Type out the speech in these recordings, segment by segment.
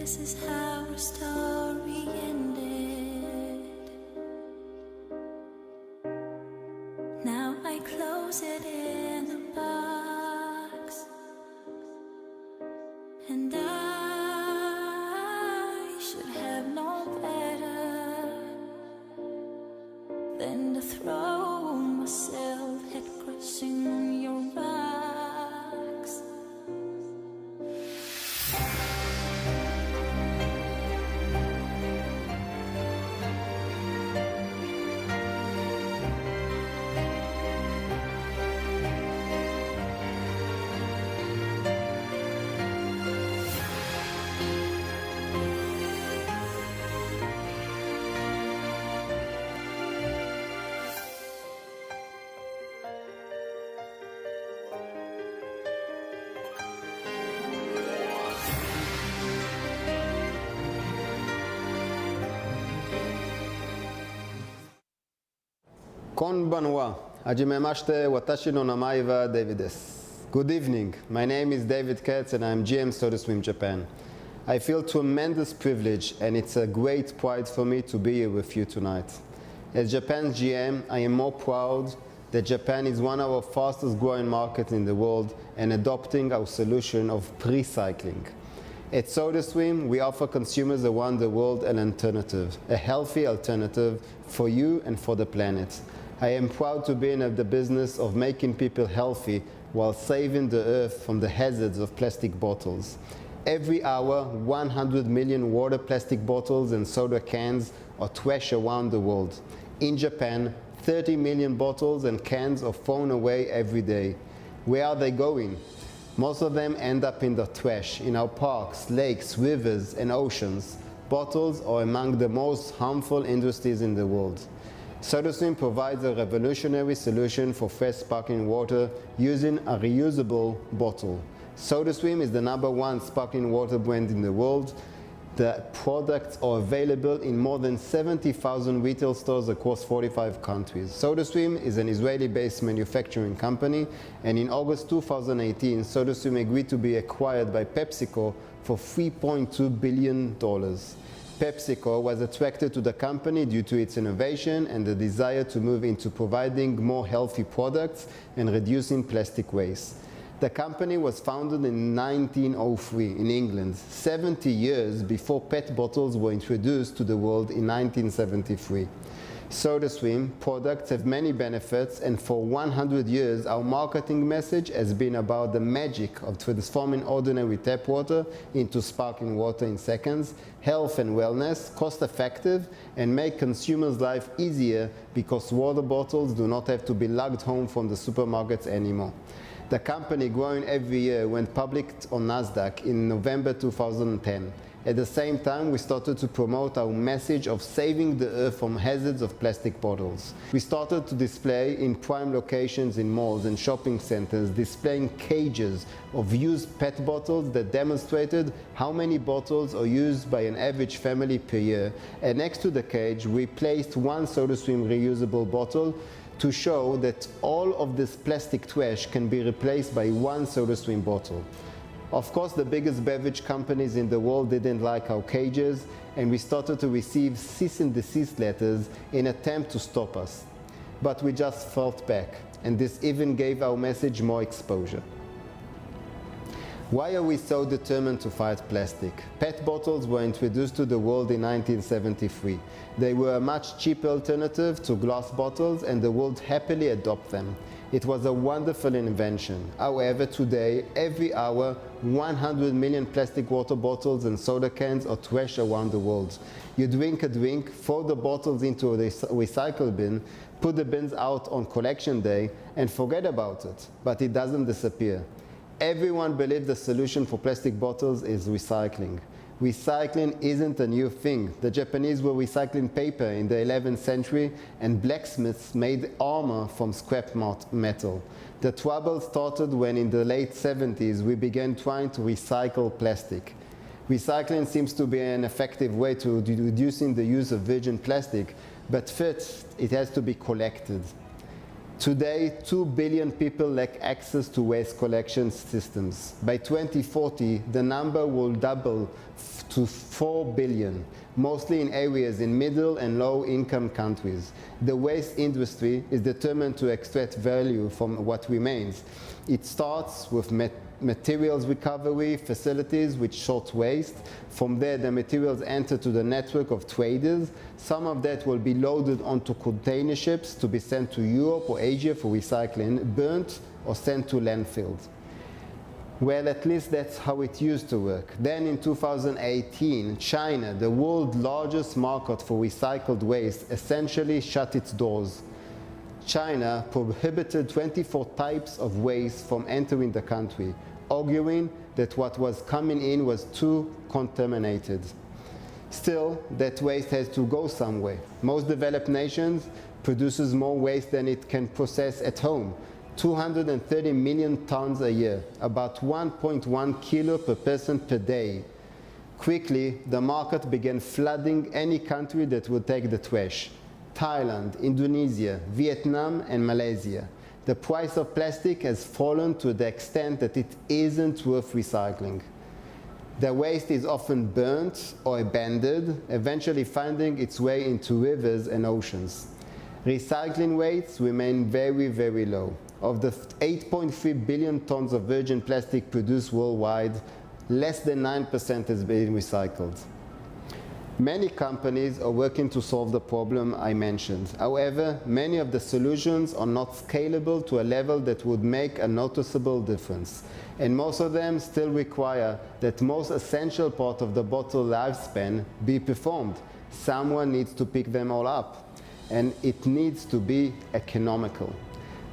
This is how our story ended. Now I close it in a box, and I should have known better than to throw myself head crushing on your rocks. Konbanwa, hajimemashite watashi no namae wa David desu. Good evening, my name is David Katz and I'm GM SodaStream Japan. I feel tremendous privilege and it's a great pride for me to be here with you tonight. As Japan's GM, I am more proud that Japan is one of our fastest growing markets in the world and adopting our solution of pre-cycling. At SodaStream, we offer consumers around the world an alternative, a healthy alternative for you and for the planet. I am proud to be in the business of making people healthy while saving the earth from the hazards of plastic bottles. Every hour, 100 million water plastic bottles and soda cans are trashed around the world. In Japan, 30 million bottles and cans are thrown away every day. Where are they going? Most of them end up in the trash, in our parks, lakes, rivers, and oceans. Bottles are among the most harmful industries in the world. SodaStream provides a revolutionary solution for fresh sparkling water using a reusable bottle. SodaStream is the #1 sparkling water brand in the world. The products are available in more than 70,000 retail stores across 45 countries. SodaStream is an Israeli-based manufacturing company, and in August 2018, SodaStream agreed to be acquired by PepsiCo for $3.2 billion. PepsiCo was attracted to the company due to its innovation and the desire to move into providing more healthy products and reducing plastic waste. The company was founded in 1903 in England, 70 years before PET bottles were introduced to the world in 1973. SodaStream products have many benefits, and for 100 years our marketing message has been about the magic of transforming ordinary tap water into sparkling water in seconds, health and wellness, cost effective, and make consumers' life easier because water bottles do not have to be lugged home from the supermarkets anymore. The company, growing every year, went public on NASDAQ in November 2010. At the same time, we started to promote our message of saving the earth from hazards of plastic bottles. We started to display in prime locations in malls and shopping centers, displaying cages of used PET bottles that demonstrated how many bottles are used by an average family per year. And next to the cage, we placed one SodaStream reusable bottle to show that all of this plastic trash can be replaced by one SodaStream bottle. Of course, the biggest beverage companies in the world didn't like our cages, and we started to receive cease and desist letters in attempt to stop us. But we just fought back, and this even gave our message more exposure. Why are we so determined to fight plastic? PET bottles were introduced to the world in 1973. They were a much cheaper alternative to glass bottles, and the world happily adopted them. It was a wonderful invention. However, today, every hour, 100 million plastic water bottles and soda cans are trashed around the world. You drink a drink, throw the bottles into a recycle bin, put the bins out on collection day, and forget about it. But it doesn't disappear. Everyone believes the solution for plastic bottles is recycling. Recycling isn't a new thing. The Japanese were recycling paper in the 11th century, and blacksmiths made armor from scrap metal. The trouble started when in the late 70s we began trying to recycle plastic. Recycling seems to be an effective way to reducing the use of virgin plastic, but first it has to be collected. Today, 2 billion people lack access to waste collection systems. By 2040, the number will double to 4 billion, mostly in areas in middle and low income countries. The waste industry is determined to extract value from what remains. It starts with materials recovery facilities which sort waste. From there, the materials enter to the network of traders. Some of that will be loaded onto container ships to be sent to Europe or Asia for recycling, burnt or sent to landfills. Well, at least that's how it used to work. Then in 2018, China, the world's largest market for recycled waste, essentially shut its doors. China prohibited 24 types of waste from entering the country, arguing that what was coming in was too contaminated. Still, that waste has to go somewhere. Most developed nations produces more waste than it can process at home. 230 million tons a year, about 1.1 kilo per person per day. Quickly, the market began flooding any country that would take the trash. Thailand, Indonesia, Vietnam, and Malaysia. The price of plastic has fallen to the extent that it isn't worth recycling. The waste is often burnt or abandoned, eventually finding its way into rivers and oceans. Recycling rates remain very, very low. Of the 8.3 billion tons of virgin plastic produced worldwide, less than 9% is being recycled. Many companies are working to solve the problem I mentioned. However, many of the solutions are not scalable to a level that would make a noticeable difference. And most of them still require that most essential part of the bottle lifespan be performed. Someone needs to pick them all up, and it needs to be economical.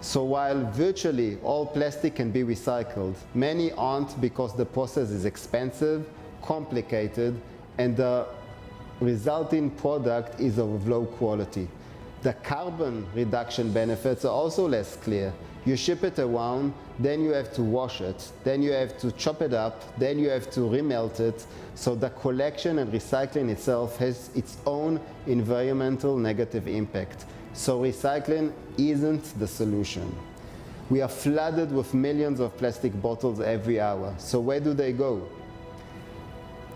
So while virtually all plastic can be recycled, many aren't because the process is expensive, complicated, and the resulting product is of low quality. The carbon reduction benefits are also less clear. You ship it around, then you have to wash it, then you have to chop it up, then you have to remelt it. So the collection and recycling itself has its own environmental negative impact. So recycling isn't the solution. We are flooded with millions of plastic bottles every hour. So where do they go?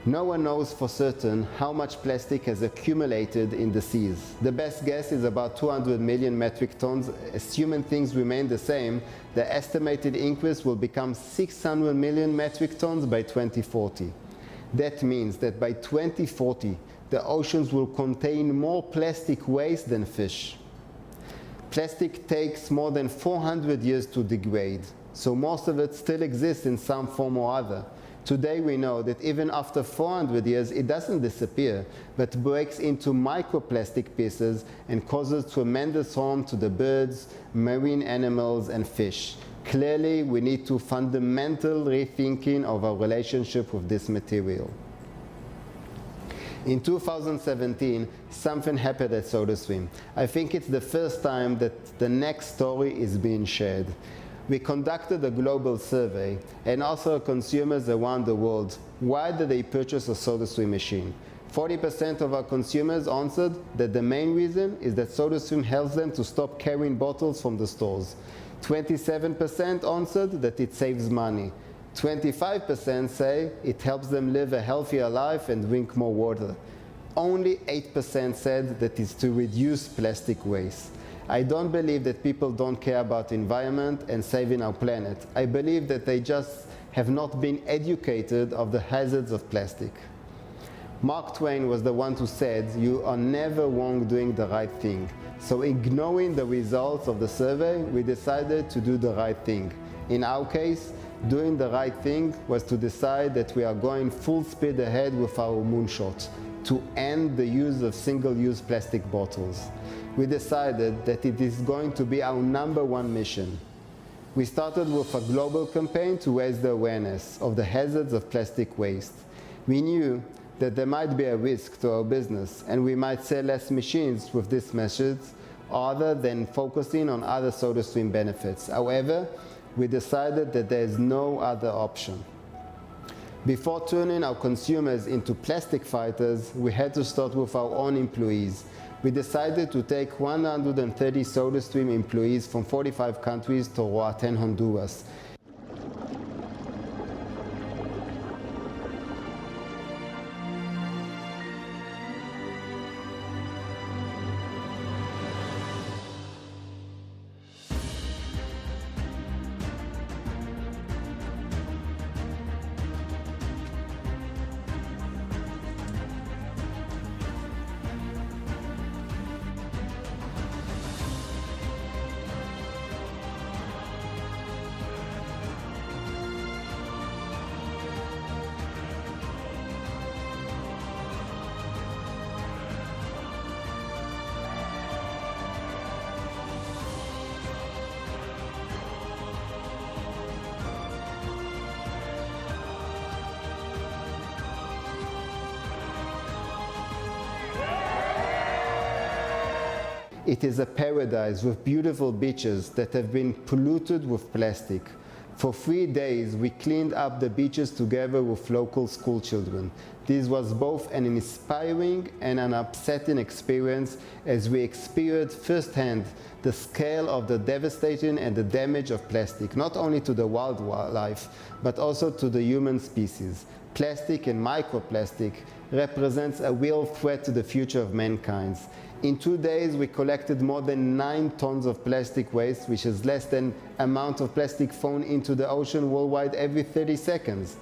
No one knows for certain how much plastic has accumulated in the seas. The best guess is about 200 million metric tons. Assuming things remain the same, the estimated increase will become 600 million metric tons by 2040. That means that by 2040, the oceans will contain more plastic waste than fish. Plastic takes more than 400 years to degrade, so most of it still exists in some form or other. Today we know that even after 400 years, it doesn't disappear, but breaks into microplastic pieces and causes tremendous harm to the birds, marine animals, and fish. Clearly, we need to fundamental rethinking of our relationship with this material. In 2017, something happened at SodaStream. I think it's the first time that the next story is being shared. We conducted a global survey and also consumers around the world. Why did they purchase a SodaStream machine? 40% of our consumers answered that the main reason is that SodaStream helps them to stop carrying bottles from the stores. 27% answered that it saves money. 25% say it helps them live a healthier life and drink more water. Only 8% said that it's to reduce plastic waste. I don't believe that people don't care about the environment and saving our planet. I believe that they just have not been educated of the hazards of plastic. Mark Twain was the one who said, "You are never wrong doing the right thing." So ignoring the results of the survey, we decided to do the right thing. In our case, doing the right thing was to decide that we are going full speed ahead with our moonshot to end the use of single-use plastic bottles. We decided that it is going to be our #1 mission. We started with a global campaign to raise the awareness of the hazards of plastic waste. We knew that there might be a risk to our business and we might sell less machines with this message other than focusing on other SodaStream benefits. However, we decided that there is no other option. Before turning our consumers into plastic fighters, we had to start with our own employees. we decided to take 130 SodaStream employees from 45 countries to Roatán, Honduras. It is a paradise with beautiful beaches that have been polluted with plastic. For 3 days, we cleaned up the beaches together with local school children. This was both an inspiring and an upsetting experience as we experienced firsthand the scale of the devastation and the damage of plastic, not only to the wildlife, but also to the human species. Plastic and microplastic represents a real threat to the future of mankind. In 2 days, we collected more than 9 tons of plastic waste, which is less than the amount of plastic thrown into the ocean worldwide every 30 seconds.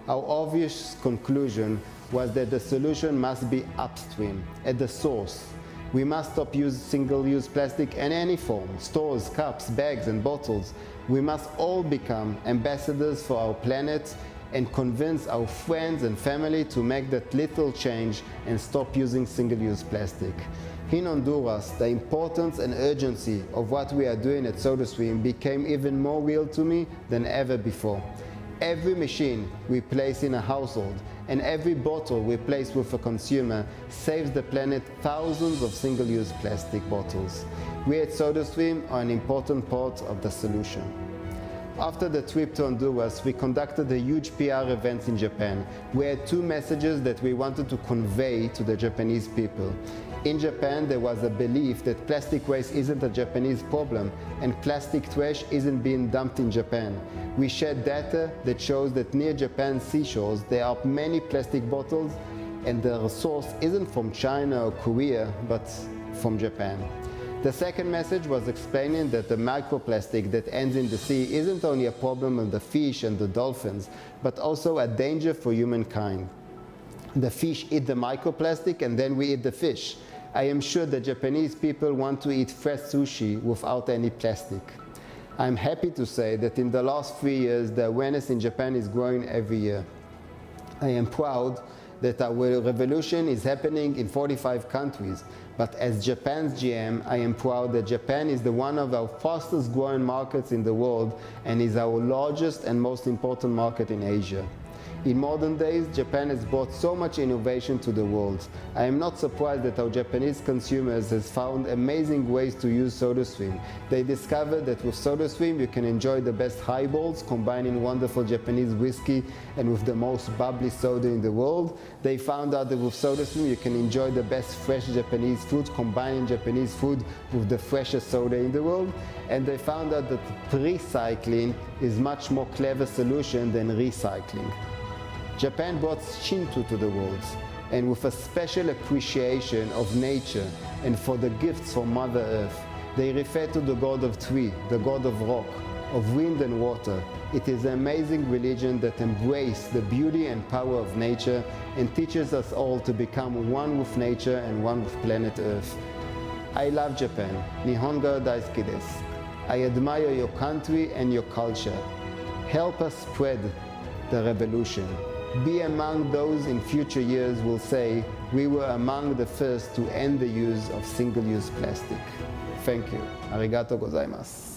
Our obvious conclusion was that the solution must be upstream, at the source. We must stop using single-use plastic in any form, straws, cups, bags, and bottles. We must all become ambassadors for our planet and convince our friends and family to make that little change and stop using single-use plastic. In Honduras, the importance and urgency of what we are doing at SodaStream became even more real to me than ever before. Every machine we place in a household and every bottle we place with a consumer saves the planet thousands of single-use plastic bottles. We at SodaStream are an important part of the solution. After the trip to Honduras, we conducted a huge PR event in Japan. We had 2 messages that we wanted to convey to the Japanese people. In Japan, there was a belief that plastic waste isn't a Japanese problem and plastic trash isn't being dumped in Japan. We shared data that shows that near Japan's seashores, there are many plastic bottles and the source isn't from China or Korea, but from Japan. The second message was explaining that the microplastic that ends in the sea isn't only a problem of the fish and the dolphins, but also a danger for humankind. The fish eat the microplastic and then we eat the fish. I am sure the Japanese people want to eat fresh sushi without any plastic. I'm happy to say that in the last 3 years, the awareness in Japan is growing every year. I am proud that our revolution is happening in 45 countries, but as Japan's GM, I am proud that Japan is one of our fastest growing markets in the world and is our largest and most important market in Asia. In modern days, Japan has brought so much innovation to the world. I am not surprised that our Japanese consumers have found amazing ways to use SodaStream. They discovered that with SodaStream you can enjoy the best highballs, combining wonderful Japanese whiskey and with the most bubbly soda in the world. They found out that with SodaStream you can enjoy the best fresh Japanese food, combining Japanese food with the freshest soda in the world. And they found out that recycling is a much more clever solution than recycling. Japan brought Shinto to the world, and with a special appreciation of nature and for the gifts from Mother Earth, they refer to the god of tree, the god of rock, of wind and water. It is an amazing religion that embraces the beauty and power of nature and teaches us all to become one with nature and one with planet Earth. I love Japan. Nihon ga daisuki desu. I admire your country and your culture. Help us spread the revolution. Be among those in future years who will say, we were among the first to end the use of single-use plastic. Thank you. Arigato gozaimasu.